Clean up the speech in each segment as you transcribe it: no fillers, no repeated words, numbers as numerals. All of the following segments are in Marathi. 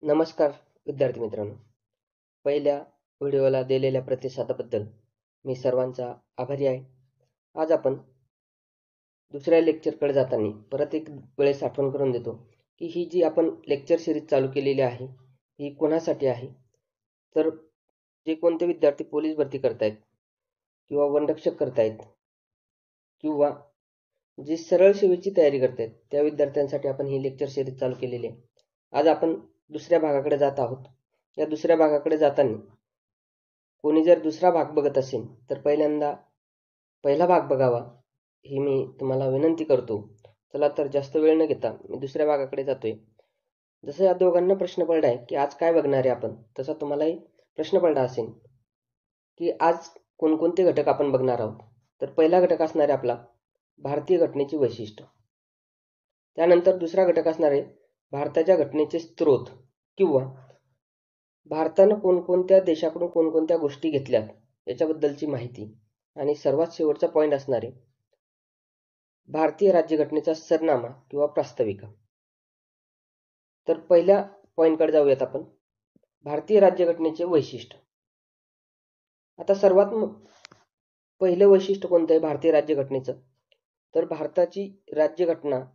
नमस्कार विद्यार्थी मित्रांनो. पहिल्या व्हिडिओला दिलेल्या प्रतिसादाबद्दल मी सर्वांचा आभारी आहे. आज आपण दुसऱ्या लेक्चरकडे जाताना परत एक वेळेस आठवण करून देतो की ही जी आपण लेक्चर सिरीज चालू केलेली आहे ही कोणासाठी आहे. तर जे कोणते विद्यार्थी पोलीस भरती करतायत किंवा वनरक्षक करतायत किंवा जी सरळ सेवेची तयारी करतायत त्या विद्यार्थ्यांसाठी आपण ही लेक्चर सिरीज चालू केलेली आहे. आज आपण दुसऱ्या भागाकडे जात आहोत. या दुसऱ्या भागाकडे जाताना कोणी जर दुसरा भाग बघत असेल तर पहिल्यांदा पहिला भाग बघावा ही मी तुम्हाला विनंती करतो. चला तर जास्त वेळ न घेता मी दुसऱ्या भागाकडे जातोय. जसं या दोघांना प्रश्न पडला आहे की आज काय बघणार आहे आपण, तसा तुम्हालाही प्रश्न पडला असेल की आज कोणकोणते घटक आपण बघणार आहोत. तर पहिला घटक असणार आहे आपला भारतीय घटनेची वैशिष्ट्य. त्यानंतर दुसरा घटक असणार आहे भारताच्या घटनेचे स्रोत किंवा भारतानं कोणकोणत्या देशाकडून कोणकोणत्या गोष्टी घेतल्यात याच्याबद्दलची माहिती. आणि सर्वात शेवटचा पॉईंट असणार आहे भारतीय राज्यघटनेचा सरनामा किंवा प्रास्ताविका. तर पहिल्या पॉईंटकडे जाऊयात आपण. भारतीय राज्यघटनेचे वैशिष्ट्य. आता सर्वात पहिलं वैशिष्ट्य कोणतं आहे भारतीय राज्यघटनेचं? तर भारताची राज्यघटना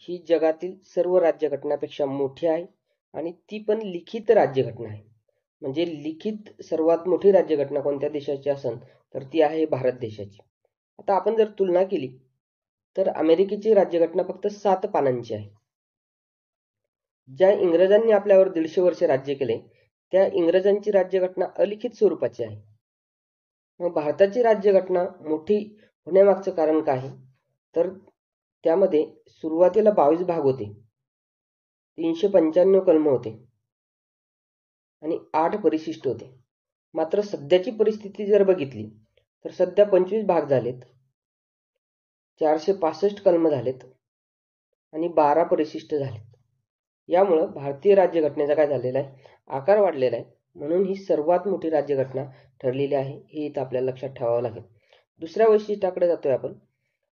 ही जगातील सर्व राज्यघटनापेक्षा मोठी आहे आणि ती पण लिखित राज्यघटना आहे. म्हणजे लिखित सर्वात मोठी राज्यघटना कोणत्या देशाची असेल तर ती आहे भारत देशाची. आता आपण जर तुलना केली तर अमेरिकेची राज्यघटना फक्त 7 पानांची आहे. ज्या इंग्रजांनी आपल्यावर 150 वर्ष राज्य केले त्या इंग्रजांची राज्यघटना अलिखित स्वरूपाची आहे. मग भारताची राज्यघटना मोठी होण्यामागचं कारण काय आहे? तर त्यामध्ये सुरुवातीला 22 भाग होते, 395 कलम होते आणि 8 परिशिष्ट होते. मात्र सध्याची परिस्थिती जर बघितली तर सध्या 25 भाग झालेत, 465 कलम झालेत आणि 12 परिशिष्ट झालेत. यामुळं भारतीय राज्यघटनेचा काय झालेला आहे, आकार वाढलेला आहे. म्हणून ही सर्वात मोठी राज्यघटना ठरलेली आहे, हे इथं आपल्याला लक्षात ठेवावं लागेल. दुसऱ्या वैशिष्ट्याकडे जातोय आपण.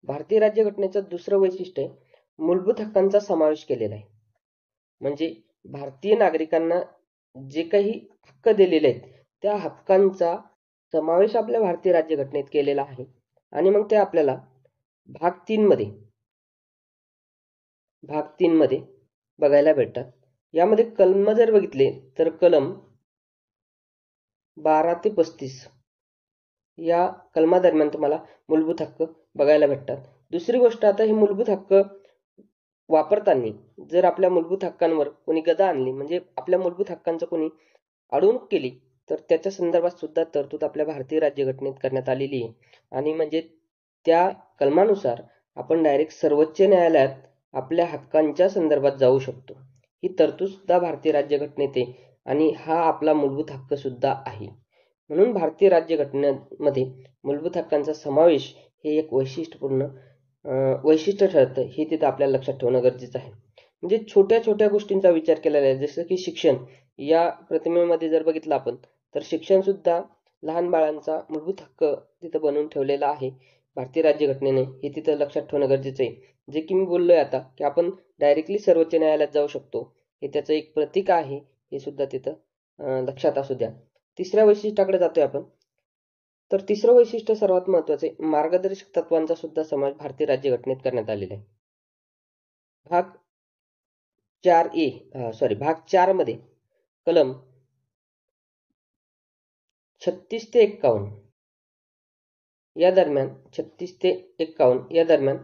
भारतीय राज्यघटनेचं दुसरं वैशिष्ट्य आहे मूलभूत हक्कांचा समावेश केलेला आहे. म्हणजे भारतीय नागरिकांना जे काही हक्क दिलेले आहेत त्या हक्कांचा समावेश आपल्या भारतीय राज्यघटनेत केलेला आहे. आणि मग ते आपल्याला भाग 3 मध्ये बघायला भेटतात. यामध्ये कलम जर बघितले तर कलम 12 ते 35 या कलमादरम्यान तुम्हाला मूलभूत हक्क बघायला भेटतात. दुसरी गोष्ट, आता हे मूलभूत हक्क वापरताना जर आपल्या मूलभूत हक्कांवर कोणी गदा आणली म्हणजे आपल्या मूलभूत हक्कांचं कोणी अडवणूक केली तर त्याच्या संदर्भात सुद्धा तरतूद आपल्या भारतीय राज्यघटनेत करण्यात आलेली आहे. आणि म्हणजे त्या कलमानुसार आपण डायरेक्ट सर्वोच्च न्यायालयात आपल्या हक्कांच्या संदर्भात जाऊ शकतो. ही तरतूद सुद्धा भारतीय राज्यघटनेत आहे आणि हा आपला मूलभूत हक्क सुद्धा आहे. म्हणून भारतीय राज्यघटनेमध्ये मूलभूत हक्कांचा समावेश हे एक वैशिष्ट्य ठरतं, हे तिथं आपल्याला लक्षात ठेवणं गरजेचं आहे. म्हणजे छोट्या छोट्या गोष्टींचा विचार केलेला आहे. जसं की शिक्षण, या प्रतिमेमध्ये जर बघितलं आपण तर शिक्षण सुद्धा लहान बाळांचा मूलभूत हक्क तिथं बनवून ठेवलेला आहे भारतीय राज्यघटनेने, हे तिथं लक्षात ठेवणं गरजेचं आहे. जे की मी बोललोय आता की आपण डायरेक्टली सर्वोच्च न्यायालयात जाऊ शकतो, हे त्याचं एक प्रतीक आहे, हे सुद्धा तिथं लक्षात असू द्या. तिसऱ्या वैशिष्ट्याकडे जातोय आपण. तर तिसरं वैशिष्ट्य सर्वात महत्वाचे, मार्गदर्शक तत्वांचा सुद्धा समावेश भारतीय राज्यघटनेत करण्यात आलेला आहे. भाग 4 मध्ये कलम 36 ते 51 या दरम्यान 36 ते 51 या दरम्यान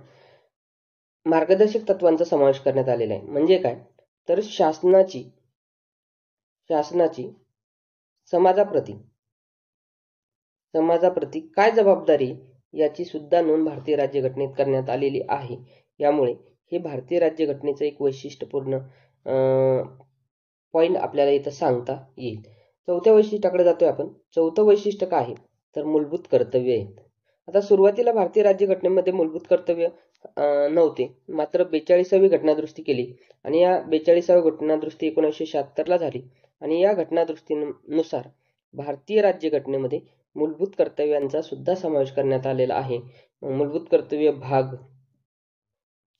मार्गदर्शक तत्वांचा समावेश करण्यात आलेला आहे. म्हणजे काय, तर शासनाची समाजाप्रती काय जबाबदारी याची सुद्धा नोंद भारतीय राज्यघटनेत करण्यात आलेली आहे. यामुळे हे भारतीय राज्यघटनेचं एक वैशिष्ट्यपूर्ण पॉईंट आपल्याला इथं सांगता येईल. चौथ्या वैशिष्ट्याकडे जातोय आपण. चौथं वैशिष्ट्य काय आहे तर मूलभूत कर्तव्य आहेत. आता सुरुवातीला भारतीय राज्यघटनेमध्ये मूलभूत कर्तव्य नव्हते, मात्र 42वी घटनादुरुस्ती केली आणि या 42वी घटनादुरुस्ती 1976 ला झाली आणि या घटनादुरुस्तीनुसार भारतीय राज्यघटनेमध्ये मूलभूत कर्तव्यांचा सुद्धा समावेश करण्यात आलेला आहे. मूलभूत कर्तव्य भाग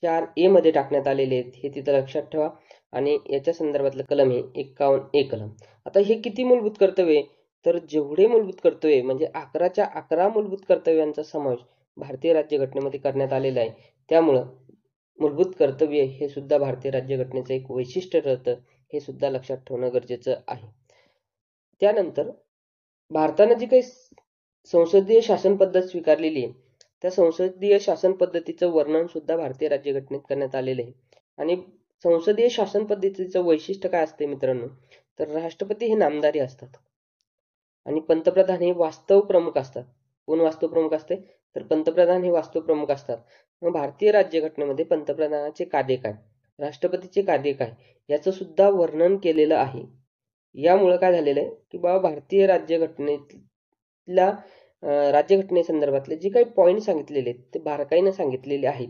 4A मध्ये टाकण्यात आलेले आहेत, हे तिथं लक्षात ठेवा. आणि याच्या संदर्भातलं कलम हे 51A कलम. आता हे किती मूलभूत कर्तव्य आहे? तर जेवढे मूलभूत कर्तव्य म्हणजे 11च्या 11 मूलभूत कर्तव्यांचा समावेश भारतीय राज्यघटनेमध्ये करण्यात आलेला आहे. त्यामुळं मूलभूत कर्तव्य हे सुद्धा भारतीय राज्यघटनेचं एक वैशिष्ट्य ठरतं, हे सुद्धा लक्षात ठेवणं गरजेचं आहे. त्यानंतर भारतानं जी काही संसदीय शासन पद्धत स्वीकारलेली आहे, त्या संसदीय शासन पद्धतीचं वर्णन सुद्धा भारतीय राज्यघटनेत करण्यात आलेलं आहे. आणि संसदीय शासन पद्धतीचं वैशिष्ट्य काय असते मित्रांनो? तर राष्ट्रपती हे नामधारी असतात आणि पंतप्रधान हे वास्तव प्रमुख असतात. कोण वास्तव प्रमुख असते? तर पंतप्रधान हे वास्तव प्रमुख असतात. मग भारतीय राज्यघटनेमध्ये पंतप्रधानाचे कार्य काय, राष्ट्रपतीचे कार्य काय, याचं सुद्धा वर्णन केलेलं आहे. यामुळं काय झालेलं आहे की बाबा भारतीय राज्यघटनेतल्या राज्यघटनेसंदर्भातले जे काही पॉईंट सांगितलेले आहेत ते बारकाईनं सांगितलेले आहेत.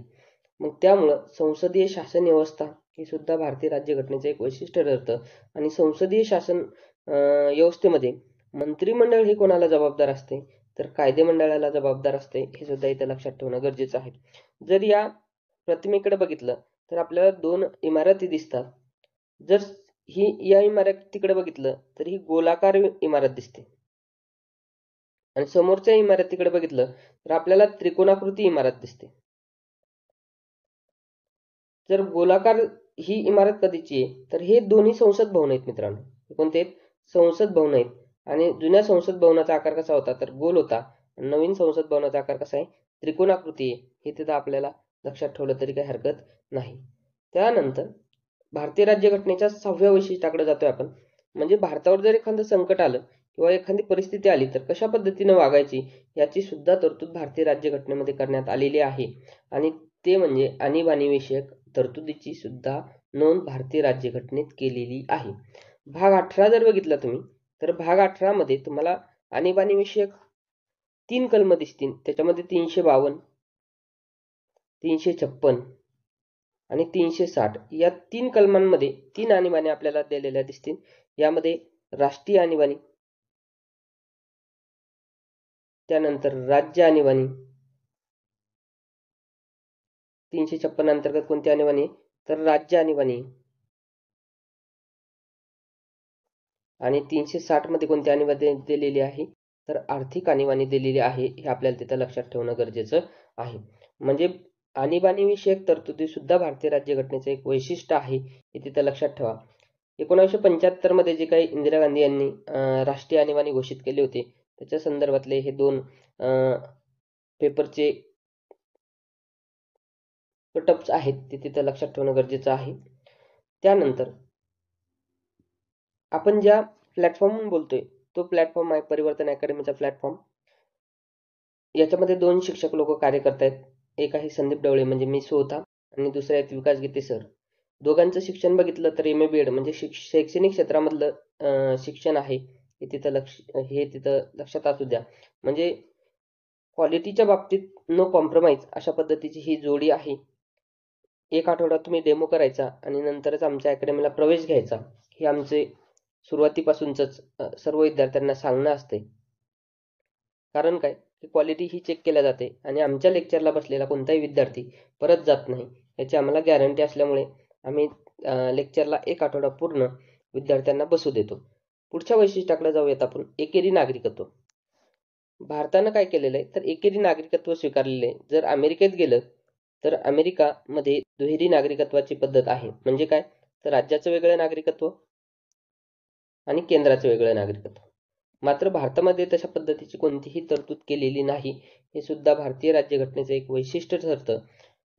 मग त्यामुळं संसदीय शासन व्यवस्था हे सुद्धा भारतीय राज्यघटनेचं एक वैशिष्ट्य ठरतं. आणि संसदीय शासन व्यवस्थेमध्ये मंत्रिमंडळ हे कोणाला जबाबदार असते? तर कायदेमंडळाला जबाबदार असते. हे सुद्धा इथे लक्षात ठेवणं गरजेचं आहे. जर या प्रतिमेकडे बघितलं तर आपल्याला 2 इमारती दिसतात. जर या इमारतीकडे बघितलं तर ही गोलाकार इमारत दिसते आणि समोरच्या इमारतीकडे बघितलं तर आपल्याला त्रिकोणाकृती इमारत दिसते. जर गोलाकार ही इमारत कधीची आहे? तर हे दोन्ही संसद भवन आहेत मित्रांनो. कोणते आहेत? संसद भवन आहेत. आणि जुन्या संसद भवनाचा आकार कसा होता? तर गोल होता. नवीन संसद भवनाचा आकार कसा आहे? त्रिकोणाकृती आहे. हे तिथं आपल्याला लक्षात ठेवलं तरी काही हरकत नाही. त्यानंतर भारतीय राज्यघटनेच्या 6व्या वैशिष्ट्याकडे जातोय आपण. म्हणजे भारतावर जर एखादं संकट आलं किंवा एखादी परिस्थिती आली तर कशा पद्धतीने वागायची याची सुद्धा तरतूद भारतीय राज्यघटनेमध्ये करण्यात आलेली आहे. आणि ते म्हणजे आणीबाणीविषयक तरतुदीची सुद्धा नोंद भारतीय राज्यघटनेत केलेली आहे. भाग 18 जर बघितला तुम्ही तर भाग 18 मध्ये तुम्हाला आणीबाणीविषयक 3 कलम दिसतील. त्याच्यामध्ये 352, 356 आणि 360 या 3 कलमांमध्ये 3 आणीबाणी आपल्याला दिलेल्या दिसतील. यामध्ये राष्ट्रीय आणीबाणी, त्यानंतर राज्य आणीबाणी, 356 अंतर्गत कोणती आणीबाणी? तर राज्य आणीबाणी. आणि 360 मध्ये कोणती आणीबाणी दिलेली आहे? तर आर्थिक आणीबाणी दिलेली आहे. हे आपल्याला तिथं लक्षात ठेवणं गरजेचं आहे. म्हणजे आणीबाणी विषयक तरतुदी सुद्धा भारतीय राज्यघटनेचं एक वैशिष्ट्य आहे, हे तिथं लक्षात ठेवा. 1975 मध्ये जे काही इंदिरा गांधी यांनी राष्ट्रीय आणीबाणी घोषित केले होते त्याच्या संदर्भातले हे 2 पेपरचे कटअप्स आहेत ते तिथं लक्षात ठेवणं गरजेचं आहे. त्यानंतर आपण ज्या प्लॅटफॉर्मवरून बोलतोय तो प्लॅटफॉर्म आहे परिवर्तन अकॅडमीचा प्लॅटफॉर्म. याच्यामध्ये 2 शिक्षक लोक कार्य करतायत. एक आहे संदीप ढवळे म्हणजे मी स्वतः आणि दुसरे आहेत विकास गीते सर. दोघांचं शिक्षण बघितलं तर MA BEd म्हणजे शैक्षणिक क्षेत्रामधलं शिक्षण आहे. हे तिथं लक्षात असू द्या. म्हणजे क्वालिटीच्या बाबतीत नो कॉम्प्रोमाइज अशा पद्धतीची ही जोडी आहे. एक आठवडा तुम्ही डेमो करायचा आणि नंतरच आमच्या अकॅडमीला प्रवेश घ्यायचा. हे आमचे सुरुवातीपासूनच सर्व विद्यार्थ्यांना सांगणं असते. कारण काय की क्वालिटी ही चेक केल्या जाते आणि आमच्या लेक्चरला बसलेला कोणताही विद्यार्थी परत जात नाही याची आम्हाला गॅरंटी असल्यामुळे आम्ही लेक्चरला एक आठवडा पूर्ण विद्यार्थ्यांना बसू देतो. पुढच्या वैशिष्ट्याकडे जाऊयात आपण. एकेरी नागरिकत्व. भारतानं काय केलेलं आहे तर एकेरी नागरिकत्व स्वीकारलेलं आहे. जर अमेरिकेत गेलं तर अमेरिकामध्ये दुहेरी नागरिकत्वाची पद्धत आहे. म्हणजे काय तर राज्याचं वेगळं नागरिकत्व आणि केंद्राचं वेगळं नागरिकत्व. मात्र भारतामध्ये तशा पद्धतीची कोणतीही तरतूद केलेली नाही. हे सुद्धा भारतीय राज्यघटनेचं एक वैशिष्ट्य ठरतं.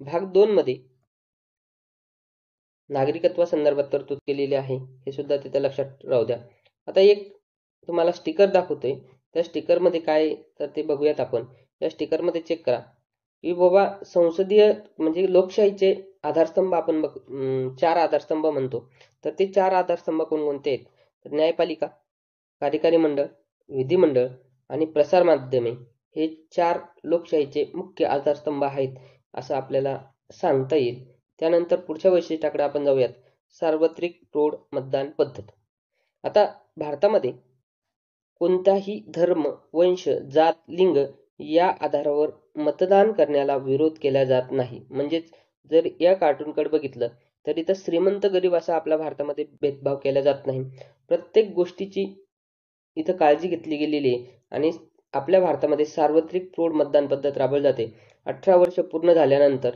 भाग 2 मध्ये नागरिकत्वासंदर्भात तरतूद केलेली आहे. हे सुद्धा तिथं लक्षात राहू द्या. आता एक तुम्हाला स्टिकर दाखवतोय. त्या स्टिकरमध्ये काय तर ते बघूयात आपण. या स्टिकरमध्ये चेक करा की बाबा संसदीय म्हणजे लोकशाहीचे आधारस्तंभ आपण 4 आधारस्तंभ म्हणतो. तर ते 4 आधारस्तंभ कोणकोणते आहेत? तर न्यायपालिका, कार्यकारी मंडळ, विधिमंडळ आणि प्रसार माध्यमे हे 4 लोकशाहीचे मुख्य आधारस्तंभ आहेत असं आपल्याला सांगता येईल. त्यानंतर पुढच्या वैशिष्ट्याकडे आपण जाऊयात. सार्वत्रिक प्रौढ मतदान पद्धत. आता भारतामध्ये कोणताही धर्म, वंश, जात, लिंग या आधारावर मतदान करण्याला विरोध केला जात नाही. म्हणजेच जर या कार्टूनकडे बघितलं तर इथं श्रीमंत गरीब असा आपल्या भारतामध्ये भेदभाव केला जात नाही. प्रत्येक गोष्टीची इथं काळजी घेतली गेलेली आहे आणि आपल्या भारतामध्ये सार्वत्रिक प्रौढ मतदान पद्धत राबवली जाते. 18 वर्ष पूर्ण झाल्यानंतर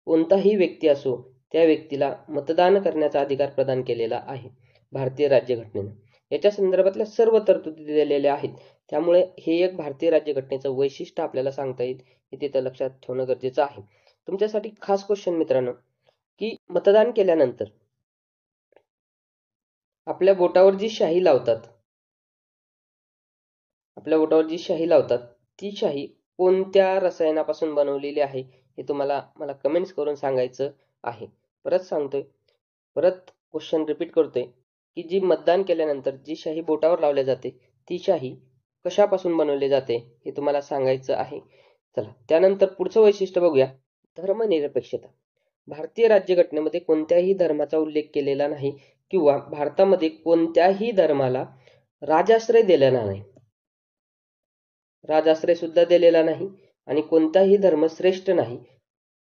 कोणताही व्यक्ती असो त्या व्यक्तीला मतदान करण्याचा अधिकार प्रदान केलेला आहे भारतीय राज्यघटनेने. याच्या संदर्भातल्या सर्व तरतुदी दिलेल्या आहेत. त्यामुळे हे एक भारतीय राज्यघटनेचं वैशिष्ट्य आपल्याला सांगता येईल, हे तिथं लक्षात ठेवणं गरजेचं आहे. तुमच्यासाठी खास क्वेश्चन मित्रांनो, की मतदान केल्यानंतर आपल्या बोटावर जी शाई लावतात ती शाई कोणत्या रसायनापासून बनवलेली आहे हे तुम्हाला मला कमेंट्स करून सांगायचं आहे. परत क्वेश्चन रिपीट करतोय, की जी मतदान केल्यानंतर जी शाई बोटावर लावली जाते ती शाई कशापासून बनवली जाते हे तुम्हाला सांगायचं आहे. चला त्यानंतर पुढचं वैशिष्ट्य बघूया, धर्मनिरपेक्षता. भारतीय राज्यघटनेमध्ये कोणत्याही धर्माचा उल्लेख केलेला नाही किंवा भारतामध्ये कोणत्याही धर्माला राजाश्रय दिलेला नाही. राजाश्रय सुद्धा दिलेला नाही आणि कोणताही धर्म श्रेष्ठ नाही.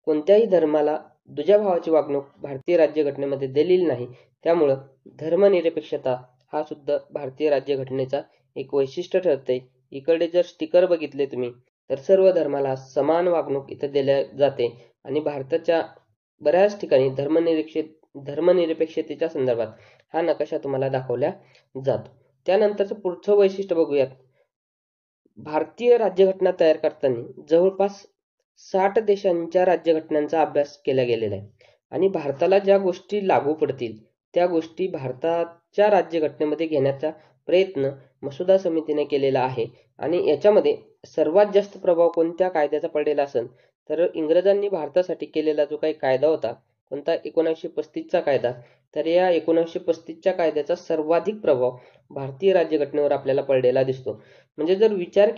कोणत्याही धर्माला दुजाभावाची वागणूक भारतीय राज्यघटनेमध्ये दिलेली नाही. त्यामुळं धर्मनिरपेक्षता हा सुद्धा भारतीय राज्यघटनेचा एक वैशिष्ट्य ठरतंय. इकडे जर स्टिकर बघितले तुम्ही तर सर्व धर्माला समान वागणूक इथं दिल्या जाते आणि भारताच्या बऱ्याच ठिकाणी धर्मनिरपेक्षतेच्या संदर्भात हा नकाशा तुम्हाला दाखवला जातो. त्यानंतरचं पुढचं वैशिष्ट्य बघूयात. भारतीय राज्यघटना तयार करताना जवळपास 60 देशांच्या राज्यघटनांचा अभ्यास केला गेलेला आहे आणि भारताला ज्या गोष्टी लागू पडतील त्या गोष्टी भारताच्या राज्यघटनेमध्ये घेण्याचा प्रयत्न मसुदा समितीने केलेला आहे. आणि याच्यामध्ये सर्वात जास्त प्रभाव कोणत्या कायद्याचा पडलेला असेल तर इंग्रजांनी भारतासाठी केलेला जो काही कायदा होता कोणता 1935चा कायदा, तर या 1935च्या कायद्याचा सर्वाधिक प्रभाव भारतीय राज्यघटनेवर आपल्याला पडलेला दिसतो. म्हणजे जर विचार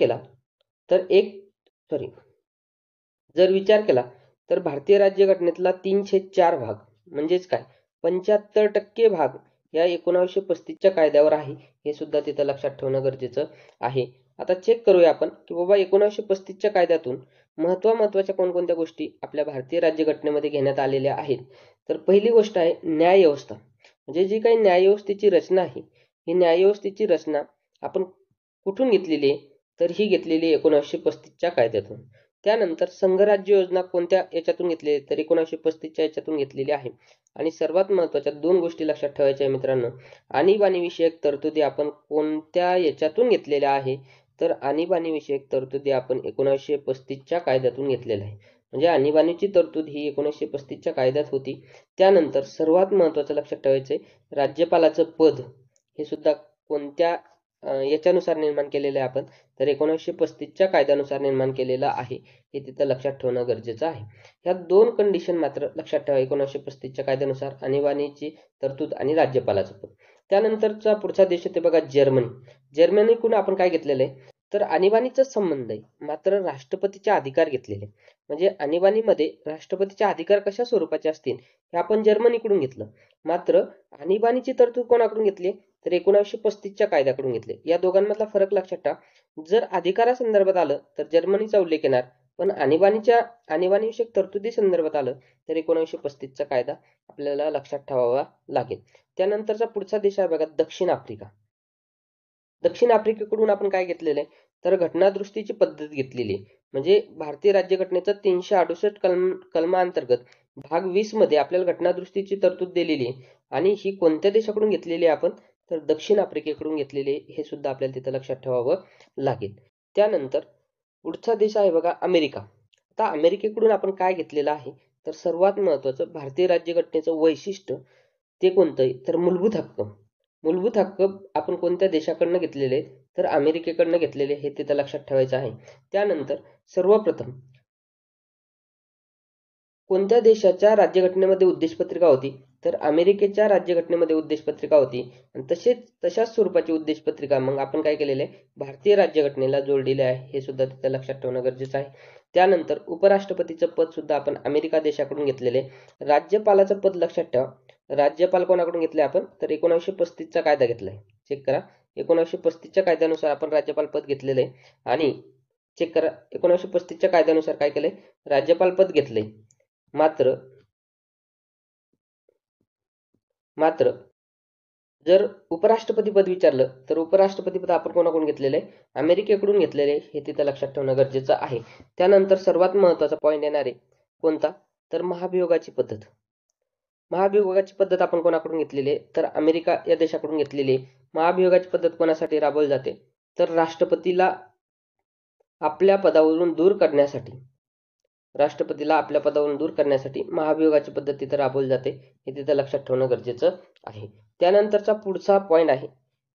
केला तर भारतीय राज्यघटनेतला 3/4 भाग म्हणजेच काय 75% भाग या 1935च्या कायद्यावर आहे. हे सुद्धा तिथं लक्षात ठेवणं गरजेचं आहे. आता चेक करूया आपण की बाबा 1935च्या कायद्यातून महत्त्वाच्या कोणकोणत्या गोष्टी आपल्या भारतीय राज्यघटनेमध्ये घेण्यात आलेल्या आहेत. तर पहिली गोष्ट आहे न्यायव्यवस्था. म्हणजे जी काही न्यायव्यवस्थेची रचना आहे ही न्यायव्यवस्थेची रचना आपण कुठून घेतलेली आहे तर ही घेतलेली 1935च्या कायद्यातून. त्यानंतर संघराज्य योजना कोणत्या याच्यातून घेतली तर 1935च्या याच्यातून घेतलेली आहे. आणि सर्वात महत्त्वाच्या 2 गोष्टी लक्षात ठेवायच्या आहे मित्रांनो, आणीबाणी विषयक तरतुदी आपण कोणत्या याच्यातून घेतलेल्या आहे तर आणीबाणी विषयक तरतुदी आपण 1935च्या कायद्यातून घेतलेल्या आहे. म्हणजे आणीबाणीची तरतूद ही 1935च्या कायद्यात होती. त्यानंतर सर्वात महत्त्वाचं लक्षात ठेवायचं आहे राज्यपालाचं पद हे सुद्धा कोणत्या याच्यानुसार निर्माण केलेलं आहे आपण तर 1935च्या कायद्यानुसार निर्माण केलेलं आहे. हे तिथं लक्षात ठेवणं गरजेचं आहे. ह्या 2 कंडिशन मात्र लक्षात ठेवा 1935च्या कायद्यानुसार आणीबाणीची तरतूद आणि राज्यपालाचं पद. त्यानंतरचा पुढचा देश ते बघा जर्मनी. जर्मनीकडून आपण काय घेतलेलं आहे तर आणीबाणीचा संबंध आहे मात्र राष्ट्रपतीचे अधिकार घेतलेले. म्हणजे आणीबाणीमध्ये राष्ट्रपतीचे अधिकार कशा स्वरूपाचे असतील हे आपण जर्मनीकडून घेतलं. मात्र आणीबाणीची तरतूद कोणाकडून घेतली तर 1935च्या कायद्याकडून घेतले. या दोघांमधला फरक लक्षात ठेवा. जर अधिकारासंदर्भात आलं तर जर्मनीचा उल्लेख येणार, पण आणीबाणी विषयक तरतुदी संदर्भात आलं तर 1935चा कायदा आपल्याला लक्षात ठेवावा लागेल. त्यानंतरचा पुढचा देश आहे बघा दक्षिण आफ्रिका. दक्षिण आफ्रिकेकडून आपण काय घेतलेलं आहे तर घटनादुरुस्तीची पद्धत घेतलेली आहे. म्हणजे भारतीय राज्यघटनेचा 368 कलमांतर्गत भाग 20 मध्ये आपल्याला घटनादुरुस्तीची तरतूद दिलेली आहे आणि ही कोणत्या देशाकडून घेतलेली आहे आपण तर दक्षिण आफ्रिकेकडून घेतलेले. हे सुद्धा आपल्याला तिथं लक्षात ठेवावं लागेल. त्यानंतर पुढचा देश आहे बघा अमेरिका. आता अमेरिकेकडून आपण काय घेतलेलं आहे तर सर्वात महत्त्वाचं भारतीय राज्यघटनेचं वैशिष्ट्य ते कोणतं आहे तर मूलभूत हक्क. मूलभूत हक्क आपण कोणत्या देशाकडनं घेतलेले तर अमेरिकेकडनं घेतलेले हे तिथं लक्षात ठेवायचं आहे. त्यानंतर सर्वप्रथम कोणत्या देशाच्या राज्यघटनेमध्ये उद्देशपत्रिका होती तर अमेरिकेच्या राज्यघटनेमध्ये उद्देशपत्रिका होती आणि तशाच स्वरूपाची उद्देशपत्रिका मग आपण काय केलेलं आहे भारतीय राज्यघटनेला जोडलेले आहे. हे सुद्धा तिथं लक्षात ठेवणं गरजेचं आहे. त्यानंतर उपराष्ट्रपतीचं पद सुद्धा आपण अमेरिका देशाकडून घेतलेले. राज्यपालाचं पद लक्षात ठेवा. राज्यपाल कोणाकडून घेतले आपण तर 1935चा कायदा घेतलाय. चेक करा 1935च्या कायद्यानुसार आपण राज्यपाल पद घेतलेलं आहे आणि चेक करा 1935च्या कायद्यानुसार काय केलंय राज्यपाल पद घेतलंय. मात्र मात्र जर उपराष्ट्रपती पद विचारलं तर उपराष्ट्रपती पद आपण कोणाकडून घेतलेलं आहे? अमेरिकेकडून घेतलेले आहे, हे तिथं लक्षात ठेवणं गरजेचं आहे. त्यानंतर सर्वात महत्त्वाचा पॉईंट येणार आहे कोणता? तर महाभियोगाची पद्धत. महाभियोगाची पद्धत आपण कोणाकडून घेतलेली आहे? तर अमेरिका या देशाकडून घेतलेली आहे. महाभियोगाची पद्धत कोणासाठी राबवली जाते? तर राष्ट्रपतीला आपल्या पदावरून दूर करण्यासाठी महाभियोगाची पद्धत तिथं राबवली जाते, हे तिथं लक्षात ठेवणं गरजेचं आहे. त्यानंतरचा पुढचा पॉईंट आहे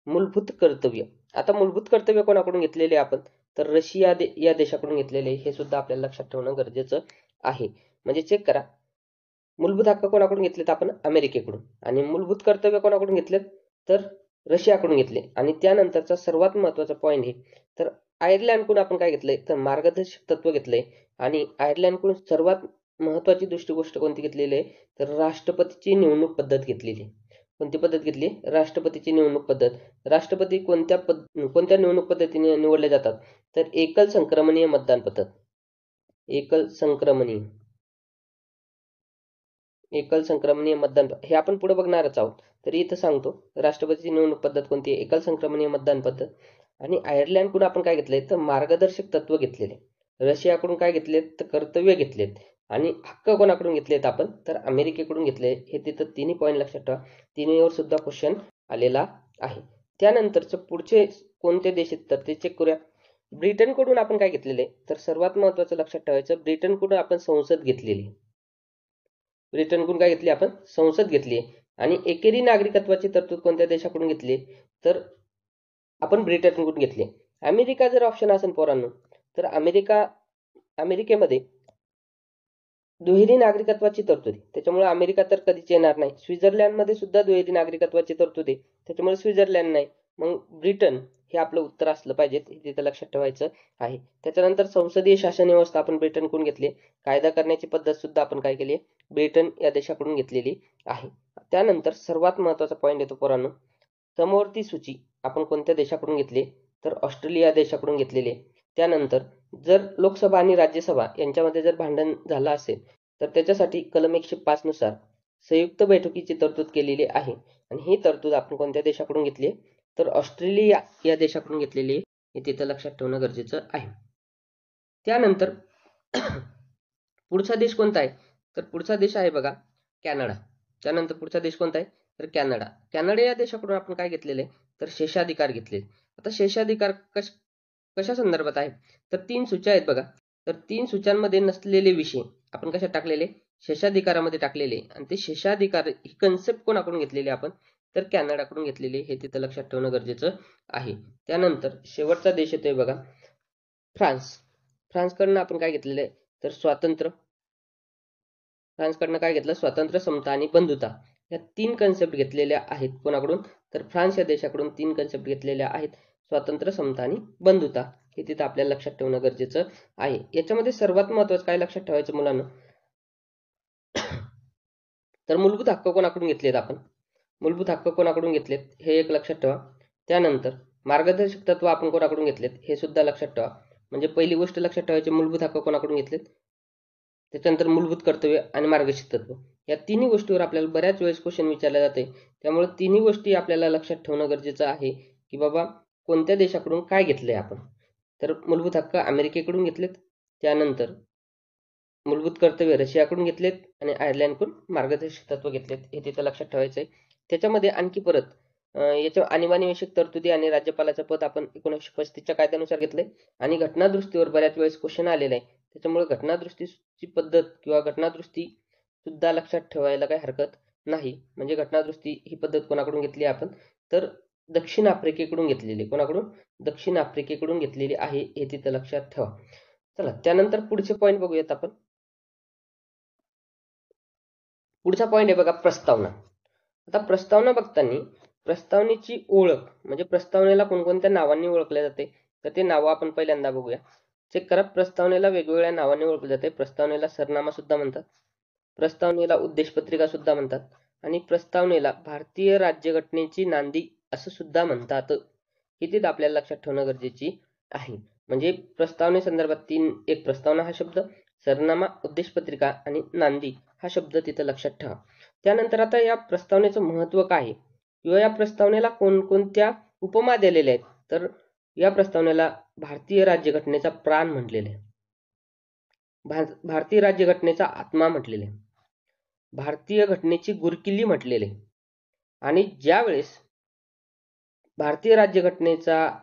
मूलभूत कर्तव्य. आता मूलभूत कर्तव्य कोणाकडून घेतलेले आपण? तर रशिया या देशाकडून घेतलेले, हे सुद्धा आपल्याला लक्षात ठेवणं गरजेचं आहे. म्हणजे चेक करा, मूलभूत हक्क कोणाकडून घेतलेत आपण? अमेरिकेकडून. आणि मूलभूत कर्तव्य कोणाकडून घेतलेत? तर रशियाकडून घेतले. आणि त्यानंतरचा सर्वात महत्त्वाचा पॉईंट आहे, तर आयर्लंडकडून आपण काय घेतलंय? तर मार्गदर्शक तत्व घेतलंय. आणि आयर्लंडकडून सर्वात महत्त्वाची दुसरी गोष्ट कोणती घेतलेली आहे? तर राष्ट्रपतीची निवडणूक पद्धत घेतलेली. कोणती पद्धत घेतली? राष्ट्रपतीची निवडणूक पद्धत. राष्ट्रपती कोणत्या निवडणूक पद्धतीने निवडले जातात? तर एकल संक्रमणीय मतदान पद्धत. एकल संक्रमणीय मतदान, हे आपण पुढे बघणारच आहोत. तरी इथं सांगतो, राष्ट्रपतीची निवडणूक पद्धत कोणती आहे? एकल संक्रमणीय मतदान पद्धत. आणि आयर्लंडकडून आपण काय घेतलंय? तर मार्गदर्शक तत्व घेतलेले. रशियाकडून काय घेतलेत? तर कर्तव्य घेतलेत. आणि हक्क कोणाकडून घेतलेत आपण? तर अमेरिकेकडून घेतले. हे तिथं तिन्ही पॉईंट लक्षात ठेवा. तिन्हीवर सुद्धा क्वेश्चन आलेला आहे. त्यानंतरचं पुढचे कोणते देश आहेत तर ते चेक करूया. ब्रिटनकडून आपण काय घेतलेले? तर सर्वात महत्त्वाचं लक्षात ठेवायचं, ब्रिटनकडून आपण संसद घेतलेली. ब्रिटनकडून काय घेतली आपण? संसद घेतली. आणि एकेरी नागरिकत्वाची तरतूद कोणत्या देशाकडून घेतली? तर आपण ब्रिटनकडून घेतली. अमेरिका जर ऑप्शन असेल पोरांनो, तर अमेरिकेमध्ये दुहेरी नागरिकत्वाची तरतूद आहे, त्याच्यामुळे अमेरिका तर कधीच येणार नाही. स्वित्झर्लंडमध्ये सुद्धा दुहेरी नागरिकत्वाची तरतूद आहे, त्याच्यामुळे स्वित्झर्लंड नाही. मग ब्रिटन हे आपलं उत्तर असलं पाहिजे, हे तिथं लक्षात ठेवायचं आहे. त्याच्यानंतर संसदीय शासन व्यवस्था आपण ब्रिटनकडून घेतली. कायदा करण्याची पद्धत सुद्धा आपण काय केली? ब्रिटन या देशाकडून घेतलेली आहे. त्यानंतर सर्वात महत्त्वाचा पॉईंट येतो पोरांनो, समवर्ती सूची आपण कोणत्या देशाकडून घेतली? तर ऑस्ट्रेलिया देशाकडून घेतलेली आहे. त्यानंतर जर लोकसभा आणि राज्यसभा यांच्यामध्ये जर भांडण झालं असेल तर त्याच्यासाठी कलम 105 नुसार संयुक्त बैठकीची तरतूद केलेली आहे. आणि ही तरतूद आपण कोणत्या देशाकडून घेतली? तर ऑस्ट्रेलिया या देशाकडून घेतलेली आहे, हे तिथं लक्षात ठेवणं गरजेचं आहे. त्यानंतर पुढचा देश कोणता आहे? तर पुढचा देश आहे बघा कॅनडा. त्यानंतर पुढचा देश कोणता आहे? तर कॅनडा. कॅनडा या देशाकडून आपण काय घेतलेले? तर शेषाधिकार घेतलेले. आता शेषाधिकार कशा संदर्भात आहे? तर 3 सूच्या आहेत बघा. तर 3 सूच्यांमध्ये नसलेले विषय आपण कशात टाकलेले? शेषाधिकारामध्ये टाकलेले. आणि ते शेषाधिकार ही कन्सेप्ट कोणाकडून घेतलेली आपण? तर कॅनडाकडून घेतलेली, हे तिथं लक्षात ठेवणं गरजेचं आहे. त्यानंतर शेवटचा देश येतोय बघा फ्रान्स. फ्रान्सकडनं आपण काय घेतलेलं आहे? तर फ्रान्सकडनं काय घेतलं? स्वातंत्र्य, समता आणि बंधुता या 3 कन्सेप्ट घेतलेल्या आहेत. कोणाकडून? तर फ्रान्स या देशाकडून 3 कन्सेप्ट घेतलेल्या आहेत, स्वातंत्र्य, समता आणि बंधुता. हे तिथं आपल्याला लक्षात ठेवणं गरजेचं आहे. याच्यामध्ये सर्वात महत्त्वाचं काय लक्षात ठेवायचं मुलांना? तर मूलभूत हक्क कोणाकडून घेतलेत आपण? मूलभूत हक्क कोणाकडून घेतलेत हे एक लक्षात ठेवा. त्यानंतर मार्गदर्शक तत्व आपण कोणाकडून घेतलेत हे सुद्धा लक्षात ठेवा. म्हणजे पहिली गोष्ट लक्षात ठेवायची, मूलभूत हक्क कोणाकडून घेतलेत. त्याच्यानंतर मूलभूत कर्तव्य आणि मार्गदर्शक तत्व, या तिन्ही गोष्टीवर आपल्याला बऱ्याच वेळेस क्वेश्चन विचारले जाते. त्यामुळे तिन्ही गोष्टी आपल्याला लक्षात ठेवणं गरजेचं आहे की बाबा कोणत्या देशाकडून काय घेतलंय आपण. तर मूलभूत हक्क अमेरिकेकडून घेतलेत. त्यानंतर मूलभूत कर्तव्य रशियाकडून घेतलेत. आणि आयर्लंडकडून मार्गदर्शक तत्व घेतलेत, हे तिथं लक्षात ठेवायचं आहे. त्याच्यामध्ये आणखी परत याच्या आणीबाणीविषयक तरतुदी आणि राज्यपालाचं पद आपण 1935च्या कायद्यानुसार घेतलंय. आणि घटनादुरुस्तीवर बऱ्याच वेळेस क्वेश्चन आलेला आहे, त्याच्यामुळे घटनादुरुस्तीची पद्धत किंवा घटनादुरुस्ती सुद्धा लक्षात ठेवायला काही हरकत नाही. म्हणजे घटनादुरुस्ती ही पद्धत कोणाकडून घेतली आपण? तर दक्षिण आफ्रिकेकडून घेतलेली. कोणाकडून? दक्षिण आफ्रिकेकडून घेतलेली आहे, हे तिथं लक्षात ठेवा. चला त्यानंतर पुढचे पॉईंट बघूयात आपण. पुढचा पॉईंट आहे बघा प्रस्तावना. आता प्रस्तावना बघताना प्रस्तावनेची ओळख म्हणजे प्रस्तावनेला कोणकोणत्या नावांनी ओळखले जाते, तर ते नावं आपण पहिल्यांदा बघूया. चेक करा, प्रस्तावनेला वेगवेगळ्या नावाने ओळखले जाते. प्रस्तावनेला सरनामा सुद्धा म्हणतात, प्रस्तावनेला उद्देशपत्रिका सुद्धा म्हणतात, आणि प्रस्तावनेला भारतीय राज्यघटनेची नांदी असं सुद्धा म्हणतात. ही तिथं आपल्याला लक्षात ठेवणं गरजेची आहे. म्हणजे प्रस्तावनेसंदर्भात एक प्रस्तावना हा शब्द, सरनामा, उद्देशपत्रिका आणि नांदी हा शब्द तिथं लक्षात ठेवा. त्यानंतर आता या प्रस्तावनेचं महत्त्व काय आहे किंवा या प्रस्तावनेला कोणकोणत्या उपमा दिलेल्या आहेत, तर या प्रस्तावनेला भारतीय राज्यघटनेचा प्राण म्हटलेले आहे, भारतीय राज्यघटनेचा आत्मा म्हटलेले आहे, भारतीय घटनेची गुरकिल्ली म्हटलेले आहे. आणि ज्यावेळेस भारतीय राज्यघटनेचा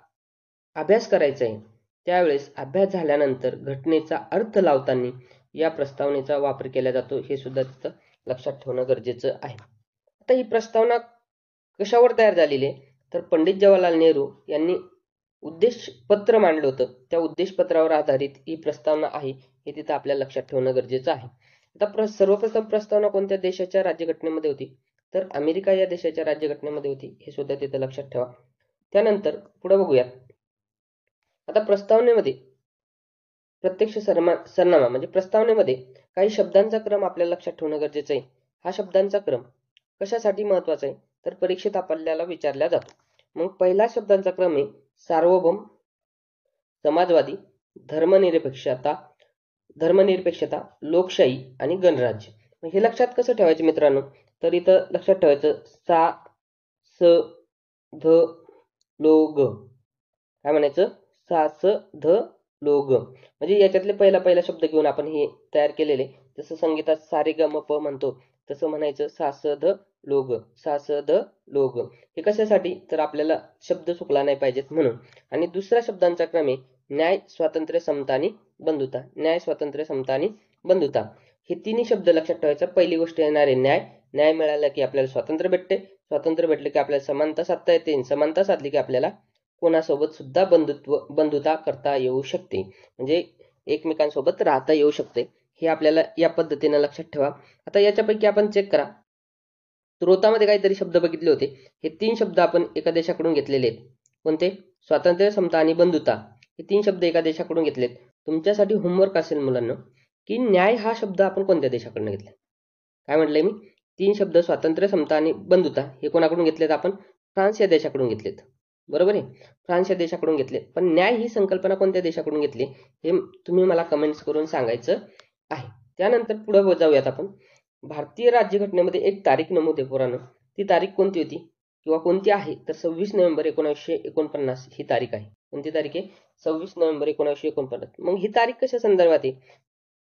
अभ्यास करायचा आहे त्यावेळेस अभ्यास झाल्यानंतर घटनेचा अर्थ लावताना या प्रस्तावनेचा वापर केला जातो, हे सुद्धा तिथं लक्षात ठेवणं गरजेचं आहे. आता ही प्रस्तावना कशावर तयार झालेली आहे, तर पंडित जवाहरलाल नेहरू यांनी उद्देशपत्र मांडलं होतं, त्या उद्देशपत्रावर आधारित ही प्रस्तावना आहे, हे तिथं आपल्याला लक्षात ठेवणं गरजेचं आहे. आता सर्वप्रथम प्रस्तावना कोणत्या देशाच्या राज्यघटनेमध्ये होती, तर अमेरिका या देशाच्या राज्यघटनेमध्ये होती, हे सुद्धा तिथं लक्षात ठेवा. त्यानंतर पुढे बघूयात. आता प्रस्तावनेमध्ये प्रत्यक्ष सरनामा म्हणजे प्रस्तावनेमध्ये काही शब्दांचा क्रम आपल्याला लक्षात ठेवणं गरजेचं आहे. हा शब्दांचा क्रम कशासाठी महत्वाचा आहे, तर परीक्षेत आपल्याला विचारला जातो. मग पहिला शब्दांचा क्रम आहे सार्वभौम, समाजवादी, धर्मनिरपेक्षता, लोकशाही आणि गणराज्य. हे लक्षात कसं ठेवायचं मित्रांनो, तर इथं लक्षात ठेवायचं सा स ध लो ग, काय म्हणायचं, सा स ध लो ग, म्हणजे याच्यातले पहिला शब्द घेऊन आपण हे तयार केलेले. जसं संगीतात सा रे ग म प म्हणतो तसं म्हणायचं सा स ध लो ग, सा स ध लो ग. हे कशासाठी, तर आपल्याला शब्द चुकला नाही पाहिजेत म्हणून. आणि दुसरा शब्दांचा क्रम आहे न्याय, स्वातंत्र्य, समता आणि बंधुता. न्याय, स्वातंत्र्य, समता आणि बंधुता, हे तिन्ही शब्द लक्षात ठेवायचं. पहिली गोष्ट येणार आहे न्याय. न्याय मिळाला की आपल्याला स्वातंत्र्य भेटते, स्वातंत्र्य भेटले की आपल्याला समानता साधता येते, समानता साधली की आपल्याला कोणासोबत सुद्धा बंधुता करता येऊ शकते, म्हणजे एकमेकांसोबत राहता येऊ शकते. हे आपल्याला या पद्धतीने लक्षात ठेवा. आता याच्यापैकी आपण चेक करा, स्रोतामध्ये काहीतरी शब्द बघितले होते. हे 3 शब्द आपण एका देशाकडून घेतलेले आहेत. कोणते, स्वातंत्र्य, समता आणि बंधुता, हे 3 शब्द एका देशाकडून घेतलेत. तुमच्यासाठी होमवर्क असेल मुलांना की न्याय हा शब्द आपण कोणत्या देशाकडून घेतला. काय म्हटलंय मी, 3 शब्द स्वातंत्र्य, समता आणि बंधुता हे कोणाकडून घेतलेत, आपण फ्रान्स या देशाकडून घेतलेत. बरोबर आहे, फ्रान्स या देशाकडून घेतले. पण न्याय ही संकल्पना कोणत्या देशाकडून घेतली हे तुम्ही मला कमेंट्स करून सांगायचं आहे. त्यानंतर पुढे जाऊयात आपण. भारतीय राज्यघटनेमध्ये एक तारीख नमूद आहे पोरांनो, ती तारीख कोणती होती किंवा कोणती आहे, तर 26 नोव्हेंबर 1949 ही तारीख आहे. कोणती तारीख आहे, 26 नोव्हेंबर 1949. मग ही तारीख कशा संदर्भात आहे,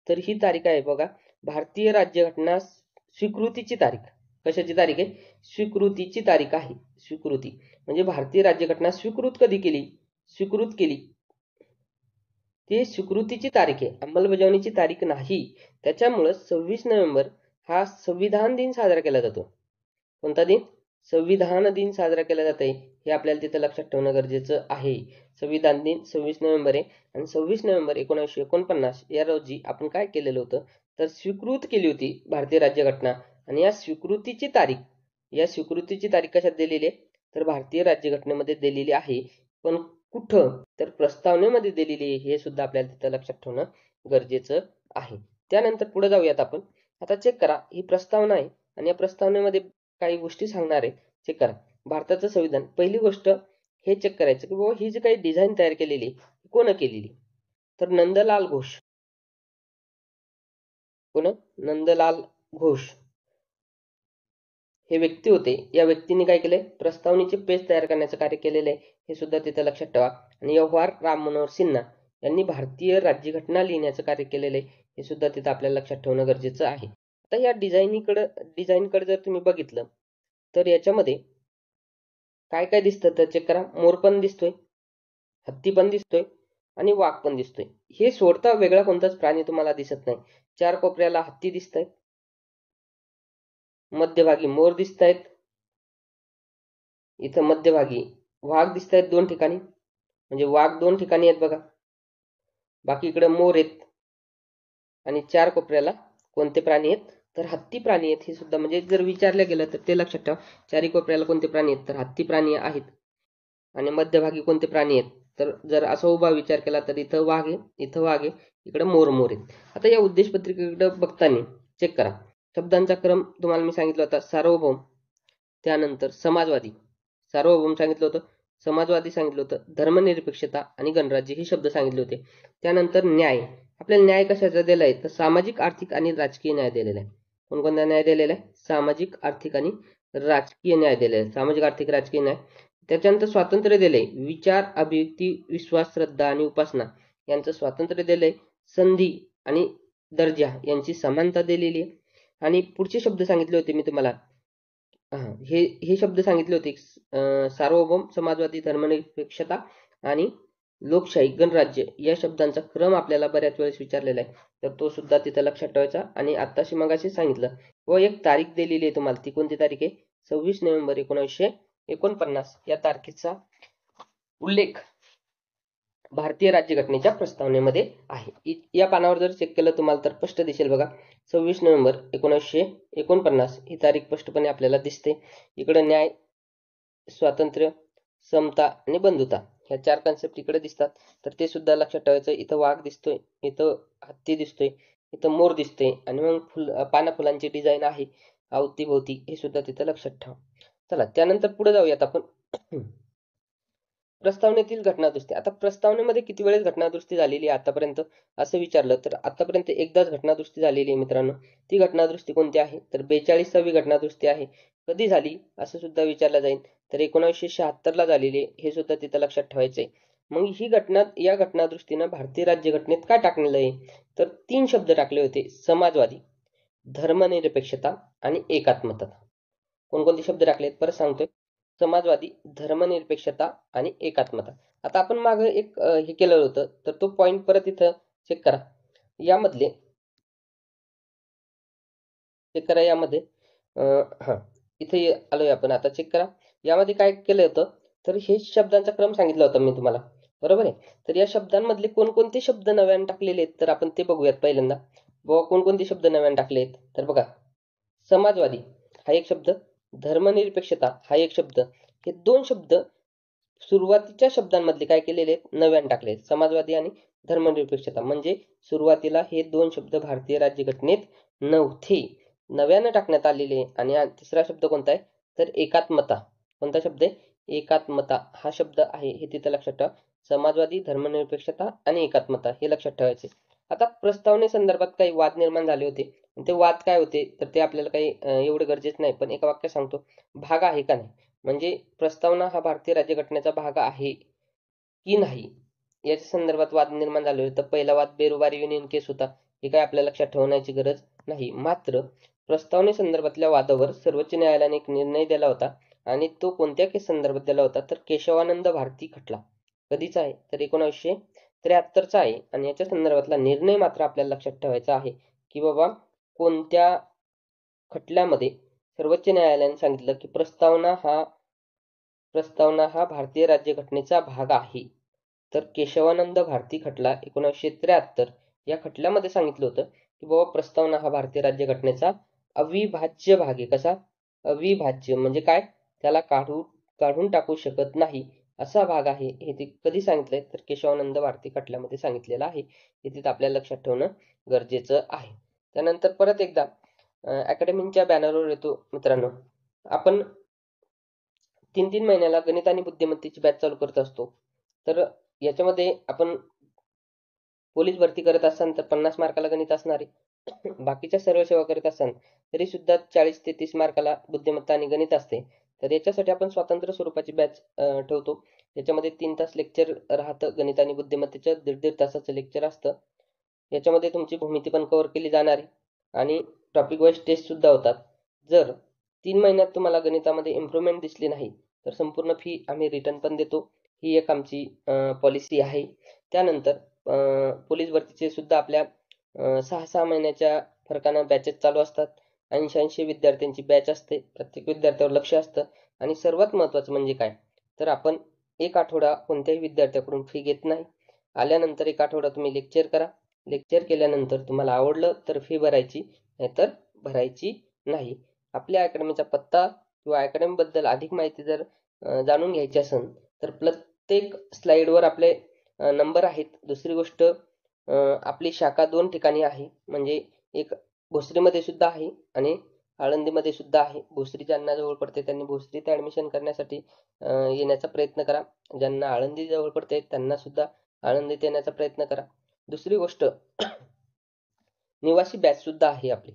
तर ही तारीख आहे बघा भारतीय राज्यघटना स्वीकृतीची तारीख. कशाची तारीख आहे, स्वीकृतीची तारीख आहे. स्वीकृती म्हणजे भारतीय राज्यघटना स्वीकृत कधी केली, स्वीकृत केली ती स्वीकृतीची तारीख आहे, अंमलबजावणीची तारीख नाही. त्याच्यामुळे 26 नोव्हेंबर हा संविधान दिन साजरा केला जातो. कोणता दिन, संविधान दिन साजरा केला जात आहे, हे आपल्याला तिथे लक्षात ठेवणं गरजेचं आहे. संविधान दिन 26 नोव्हेंबर आहे आणि 26 नोव्हेंबर 1949 या रोजी आपण काय केलेलं होतं, तर स्वीकृत केली होती भारतीय राज्यघटना. आणि या स्वीकृतीची तारीख कशात दिलेली आहे, तर भारतीय राज्यघटनेमध्ये दिलेली आहे. पण कुठं, तर प्रस्तावनेमध्ये दिलेली आहे, हे सुद्धा आपल्याला तिथं लक्षात ठेवणं गरजेचं आहे. त्यानंतर पुढे जाऊयात आपण. आता चेक करा, ही प्रस्तावना आहे आणि या प्रस्तावनेमध्ये काही गोष्टी सांगणार आहे. चेक करा, भारताचं संविधान. पहिली गोष्ट हे चेक करायचं की बाबा ही जी काही डिझाईन तयार केलेली कोण केलेली, तर नंदलाल घोष. कोण, नंदलाल घोष हे व्यक्ती होते. या व्यक्तीने काय केलंय, प्रस्तावनेचे पेज तयार करण्याचं कार्य केलेलं आहे, हे सुद्धा तिथे लक्षात ठेवा. आणि जवाहर राम मनोहर सिन्हा यांनी भारतीय राज्यघटना लिहिण्याचं कार्य केलेलं आहे, हे सुद्धा तिथे आपल्याला लक्षात ठेवणं गरजेचं आहे. आता या डिझाईनकडे जर तुम्ही बघितलं तर याच्यामध्ये काय काय दिसतं, तर चेक करा. मोर पण दिसतोय, हत्ती पण दिसतोय आणि वाघ पण दिसतोय. हे सोडता वेगळा कोणताच प्राणी तुम्हाला दिसत नाही. 4 कोपऱ्याला हत्ती दिसतंय, मध्यभागी मोर दिसतायत, इथं मध्यभागी वाघ दिसतायत 2 ठिकाणी, म्हणजे वाघ 2 ठिकाणी आहेत बघा, बाकी इकडे मोर आहेत. आणि 4 कोपऱ्याला कोणते प्राणी आहेत, तर हत्ती प्राणी आहेत. हे सुद्धा म्हणजे जर विचारलं गेलं तर ते लक्षात ठेवा. 4 कोपऱ्याला कोणते प्राणी आहेत, तर हत्ती प्राणी आहेत. आणि मध्यभागी कोणते प्राणी आहेत, तर जर असा उभा विचार केला तर इथं वाघ आहे, इथं वाघ आहे, इकडे मोर आहेत. आता या उद्देश पत्रिकेकडे बघताना चेक करा, शब्दांचा क्रम तुम्हाला मी सांगितलं होता. सार्वभौम, त्यानंतर समाजवादी, सार्वभौम सांगितलं होतं, समाजवादी सांगितलं होतं, धर्मनिरपेक्षता आणि गणराज्य हे शब्द सांगितले होते. त्यानंतर न्याय, आपल्याला न्याय कशाचा दिला आहे, तर सामाजिक, आर्थिक आणि राजकीय न्याय दिलेला आहे. कोणकोणता न्याय दिलेला आहे? सामाजिक, आर्थिक आणि राजकीय न्याय दिलेला आहे. सामाजिक, आर्थिक, राजकीय न्याय. त्याच्यानंतर स्वातंत्र्य दिलंय. विचार, अभिव्यक्ती, विश्वास, श्रद्धा आणि उपासना यांचं स्वातंत्र्य दिलंय. संधी आणि दर्जा यांची समानता दिलेली आहे. आणि पुढचे शब्द सांगितले होते मी तुम्हाला. हे शब्द सांगितले होते. सार्वभौम, समाजवादी, धर्मनिरपेक्षता आणि लोकशाही, गणराज्य या शब्दांचा क्रम आपल्याला बऱ्याच वेळेस विचारलेला आहे. तर तो सुद्धा तिथं लक्षात ठेवायचा. आणि आत्ताशी मगाशी सांगितलं व एक तारीख दिलेली आहे तुम्हाला. ती कोणती तारीख आहे? 26 नोव्हेंबर 1949 या तारखेचा उल्लेख भारतीय राज्यघटनेच्या प्रस्तावनेमध्ये आहे. या पानावर जर चेक केलं तुम्हाला तर स्पष्ट दिसेल बघा. 26 नोव्हेंबर 1949 ही तारीख स्पष्टपणे आपल्याला दिसते. इकडे न्याय, स्वातंत्र्य, समता आणि बंधुता ह्या 4 कन्सेप्ट इकडे दिसतात. तर ते सुद्धा लक्षात ठेवायचं. इथं वाघ दिसतोय, इथं हत्ती दिसतोय, इथं मोर दिसतोय आणि मग पाना फुलांची डिझाईन आहे अवतीभोवती, हे सुद्धा तिथं लक्षात ठेवा. चला त्यानंतर पुढे जाऊयात आपण. प्रस्तावनेतील घटनादुरुस्ती. आता प्रस्तावनेमध्ये किती वेळेस घटनादुरुस्ती झालेली आहे आतापर्यंत असं विचारलं तर आतापर्यंत एकदाच घटनादुरुस्ती झालेली आहे मित्रांनो. ती घटनादुरुस्ती कोणती आहे? तर 42वी घटनादुरुस्ती आहे. कधी झाली असं सुद्धा विचारलं जाईल. तर 1976 ला झालेली आहे. हे सुद्धा तिथं लक्षात ठेवायचंय. मग या घटनादुरुस्तीनं भारतीय राज्यघटनेत काय टाकलेलं आहे? तर 3 शब्द टाकले होते. समाजवादी, धर्मनिरपेक्षता आणि एकात्मता. कोणकोणते शब्द टाकलेत परत सांगतोय. समाजवादी, धर्मनिरपेक्षता आणि एकात्मता. आता आपण मागे एक हे केलं होतं तर तो पॉइंट परत इथं चेक करा. यामध्ये इथे आलोय आपण. आता चेक करा. यामध्ये काय केलं होतं तर हे शब्दांचा क्रम सांगितला होता मी तुम्हाला. बरोबर आहे. तर या शब्दांमधले कोणकोणते शब्द नव्याने टाकलेले आहेत तर आपण ते बघूयात पहिल्यांदा. कोणकोणते शब्द नव्याने टाकलेत तर बघा. समाजवादी हा एक शब्द, धर्मनिरपेक्षता हा एक शब्द. हे 2 शब्द सुरुवातीच्या शब्दांमधले काय केलेले आहेत? नव्याने टाकले. समाजवादी आणि धर्मनिरपेक्षता. म्हणजे सुरुवातीला हे 2 शब्द भारतीय राज्यघटनेत नव्हते. नव्याने टाकण्यात आलेले. आणि तिसरा शब्द कोणता आहे? तर एकात्मता. कोणता शब्द आहे? एकात्मता हा शब्द आहे. हे तिथं लक्षात ठेवा. समाजवादी, धर्मनिरपेक्षता आणि एकात्मता हे लक्षात ठेवायचे. आता प्रस्तावनेसंदर्भात काही वाद निर्माण झाले होते. ते वाद काय होते तर ते आपल्याला काही एवढं गरजेचं नाही. पण एका वाक्यात सांगतो. भाग आहे का नाही? म्हणजे प्रस्तावना हा भारतीय राज्यघटनेचा भाग आहे की नाही याच्या संदर्भात वाद निर्माण झाले होते. तर पहिला वाद बेरोबारी युनियन केस होता. हे काय आपल्याला लक्षात ठेवण्याची गरज नाही. मात्र प्रस्तावनेसंदर्भातल्या वादावर सर्वोच्च न्यायालयाने एक निर्णय दिला होता. आणि तो कोणत्या केस संदर्भात दिला होता तर केशवानंद भारती खटला. कधीचा आहे तर 1973चा आहे. आणि याच्या संदर्भातला निर्णय मात्र आपल्याला लक्षात ठेवायचा आहे की बाबा कोणत्या खटल्यामध्ये सर्वोच्च न्यायालयाने सांगितलं की प्रस्तावना हा भारतीय राज्यघटनेचा भाग आहे. तर केशवानंद भारती खटला 1973 या खटल्यामध्ये सांगितलं होतं की बाबा प्रस्तावना हा भारतीय राज्यघटनेचा अविभाज्य भाग आहे. कसा? अविभाज्य म्हणजे काय? त्याला काढून टाकू शकत नाही असा भाग आहे. हे ते कधी सांगितलंय तर केशवानंद भारती खटल्यामध्ये सांगितलेलं आहे. हे तिथं आपल्याला लक्षात ठेवणं गरजेचं आहे. त्यानंतर परत एकदा अकॅडमीच्या बॅनरवर येतो मित्रांनो. आपण 3-3 महिन्याला गणित आणि बुद्धिमत्तेची बॅच चालू करत असतो. तर याच्यामध्ये आपण पोलीस भरती करत असाल तर 50 मार्काला गणित असणार आहे. बाकीच्या सर्व सेवा करत असाल तरी सुद्धा 40 ते 30 मार्काला बुद्धिमत्ता आणि गणित असते. तर याच्यासाठी आपण स्वतंत्र स्वरूपाची बॅच ठेवतो. याच्यामध्ये 3 तास लेक्चर राहतं. गणित आणि बुद्धिमत्तेचं 1.5 तासाचं लेक्चर असतं. याच्यामध्ये तुमची भूमिती पण कव्हर केली जाणार आहे. आणि टॉपिक वाईज टेस्ट सुद्धा होतात. जर 3 महिन्यात तुम्हाला गणितामध्ये इम्प्रूव्हमेंट दिसली नाही तर संपूर्ण फी आम्ही रिटर्न पण देतो. ही एक आमची पॉलिसी आहे. त्यानंतर पोलीस भरतीचे सुद्धा आपल्या 6-6 महिन्याच्या फरकानं बॅचेस चालू असतात. 80-80 विद्यार्थ्यांची बॅच असते. प्रत्येक विद्यार्थ्यावर लक्ष असतं. आणि सर्वात महत्त्वाचं म्हणजे काय तर आपण 1 आठवडा कोणत्याही विद्यार्थ्याकडून फी घेत नाही. आल्यानंतर 1 आठवडा तुम्ही लेक्चर करा. लेक्चर केल्यानंतर तुम्हाला आवडलं तर फी भरायची, नाहीतर भरायची नाही. आपल्या अकॅडमीचा पत्ता किंवा अकॅडमीबद्दल अधिक माहिती जर जाणून घ्यायची असेल तर प्रत्येक स्लाईडवर आपले नंबर आहेत. दुसरी गोष्ट आपली शाखा 2 ठिकाणी आहे. म्हणजे एक भोसरीमध्ये सुद्धा आहे आणि आळंदीमध्ये सुद्धा आहे. भोसरी ज्यांना जवळ पडते त्यांनी भोसरीत ॲडमिशन करण्यासाठी येण्याचा प्रयत्न करा. ज्यांना आळंदी जवळ पडते त्यांना सुद्धा आळंदीत येण्याचा प्रयत्न करा. दुसरी गोष्ट निवासी बॅच सुद्धा आहे आपली.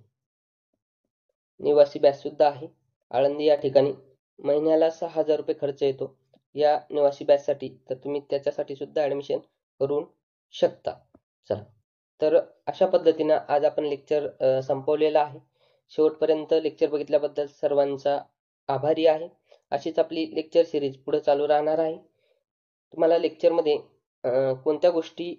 निवासी बॅचसुद्धा आहे. आळंदी या ठिकाणी महिन्याला 6,000 रुपये खर्च येतो या निवासी बॅचसाठी. तर तुम्ही त्याच्यासाठी सुद्धा ॲडमिशन करू शकता. चला, तर अशा पद्धतीनं आज आपण लेक्चर संपवलेलं आहे. शेवटपर्यंत लेक्चर बघितल्याबद्दल सर्वांचा आभारी आहे. अशीच आपली लेक्चर सिरीज पुढे चालू राहणार आहे. तुम्हाला लेक्चरमध्ये कोणत्या गोष्टी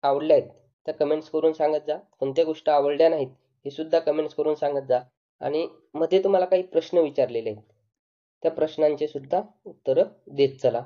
आवडल्या आहेत त्या कमेंट्स करून सांगत जा. कोणत्या गोष्टी आवडल्या नाहीत हे सुद्धा कमेंट्स करून सांगत जा. आणि मध्ये तुम्हाला काही प्रश्न विचारलेले आहेत त्या प्रश्नांचे सुद्धा उत्तरं देत चला.